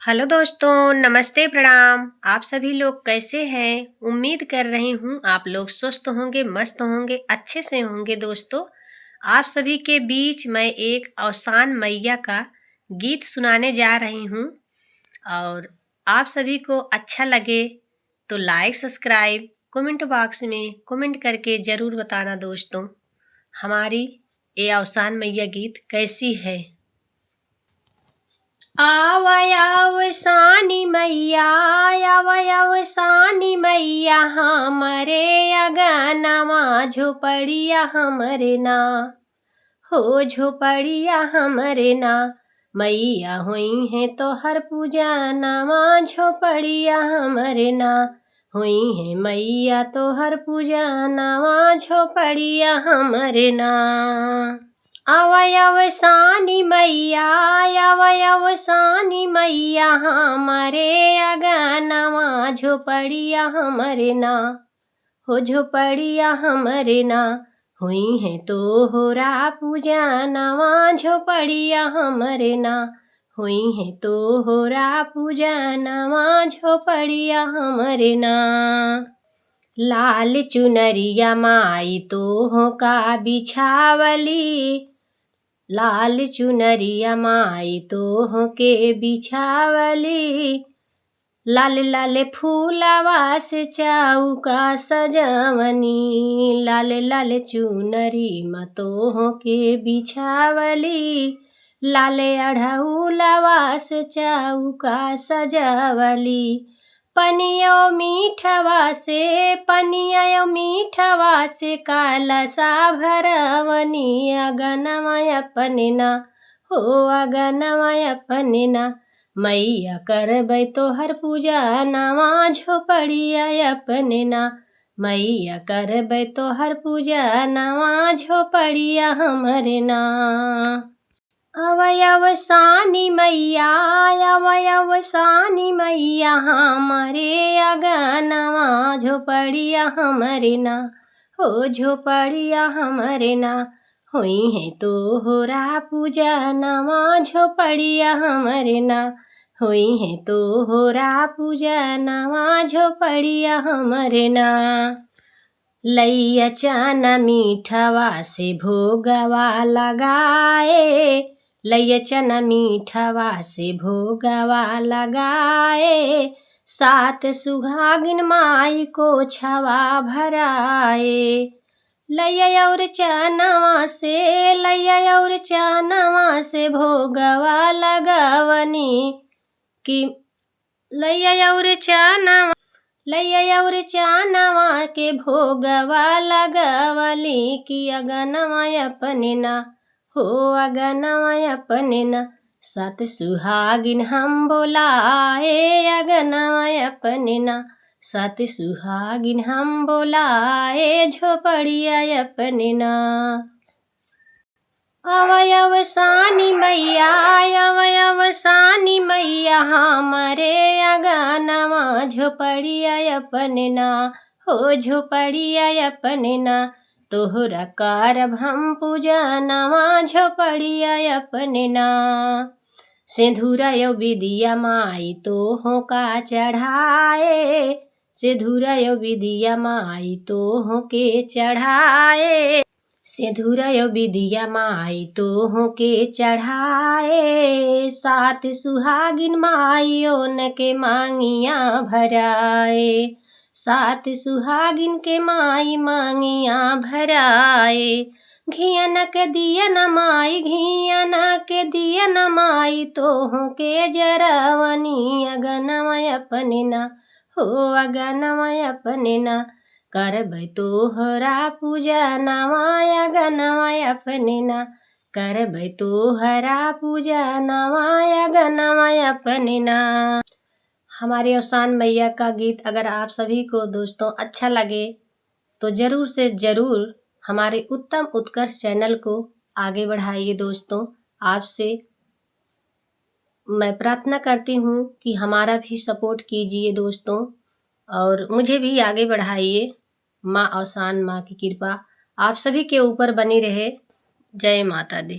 Hello दोस्तों, नमस्ते, प्रणाम। आप सभी लोग कैसे हैं? उम्मीद कर रही हूँ आप लोग स्वस्थ होंगे, मस्त होंगे, अच्छे से होंगे। दोस्तों, आप सभी के बीच मैं एक औसान मैया का गीत सुनाने जा रही हूँ और आप सभी को अच्छा लगे तो लाइक, सब्सक्राइब, कमेंट बॉक्स में कमेंट करके ज़रूर बताना दोस्तों, हमारी ये औसान मैया गीत कैसी है। आवयाव सानी मैया, आवयाव सानी मैया, हमरे अगनवा झोपड़िया हमरे ना, हो झोपड़िया हमरे ना। मैया हुई है तो हर पूजा नवा, झोपड़िया हमरे ना। हुई है मैया तो हर पूजा नवा, झोपड़िया हमरे ना। आवयाव सानी मैया, आवयाव सानी मैया, हमरे अगनवा झोपड़िया हमरे ना, हो झोपड़िया हमरे ना। हुई है तो होरा पूजा नवा, झोपड़िया हमरे ना। हुई है तो होरा पूजा नवा, झोपड़िया हमरे ना। लाल चुनरिया माई तो हो का बिछावली, लाल चुनरिया माई तो हो के बिछावली। लाल लाल फूलवा से चौका सजवनी, लाल लाल चुनरी मा तो हो के बिछावली। लाल अढ़ौलवा से चौका सजवली। पनियो मीठवा से, पनिया मीठवा से काला सा भरवनी, अगनवा अपने ना, हो अगनवा अपने ना। मैया करबै तो हर पूजा नवा, झोपड़िया अपने ना। मैया करबै तो हर पूजा नवा, झोपड़िया हमरे ना। आवयाव सानी मैया, आवयाव सानी मैया, हमरे अगनवा झोपड़िया हमरे ना, हो झोपड़िया हमरे ना। हुई है तो होरा पूजा नवा, झोपड़िया हमरे ना। हुई है तो होरा पूजा नवा, झोपड़िया हमरे ना। लैया चना मीठवा से भोगवा लगाए, लैया चना मीठवा से भोगवा लगाए। सात सुहागिन माई को छवा भराए। लैया और चनवा से, लैया और चनवा से भोगवा लगवनी कि लैया और चनवा, लैया और चनवा के भोगवा लगवली कि अगनवा अपने ना, हो अगनवा अपने ना। सात सुहागिन हम बोलाए, अगनवा अपने ना। सात सुहागिन हम बोलाए, झोपड़िया अपने ना। आवयाव सानी मैया, आवयाव सानी मैया, हमरे अगनवा झोपड़िया अपने ना, हो झोपड़िया अपने ना। तोहरा करब हम पूजा नवा, झोपड़िया अपने ना। सिंधुरा यो विदिया माई तो हो का चढ़ाए, सिंधुरा यो विदिया माई तो हो के चढ़ाए। सिंधुरा यो विदिया माई तो हो के चढ़ाए। सात सुहागिन माइयों के मांगिया भराए, सात सुहागिन के माई मांगिया भराए। घियन के दिया न माई, घियन के दिया न माई तो हो के जरवनी, अगनवा अपने ना, हो अगनवा अपने ना। करबै तोहरा पूजा नवा, अगनवा अपने ना। करबै तोहरा पूजा नवा, अगनवा अपने ना। हमारे औसान मैया का गीत अगर आप सभी को दोस्तों अच्छा लगे तो ज़रूर से ज़रूर हमारे उत्तम उत्कर्ष चैनल को आगे बढ़ाइए दोस्तों। आपसे मैं प्रार्थना करती हूँ कि हमारा भी सपोर्ट कीजिए दोस्तों और मुझे भी आगे बढ़ाइए। माँ औसान माँ की कृपा आप सभी के ऊपर बनी रहे। जय माता दी।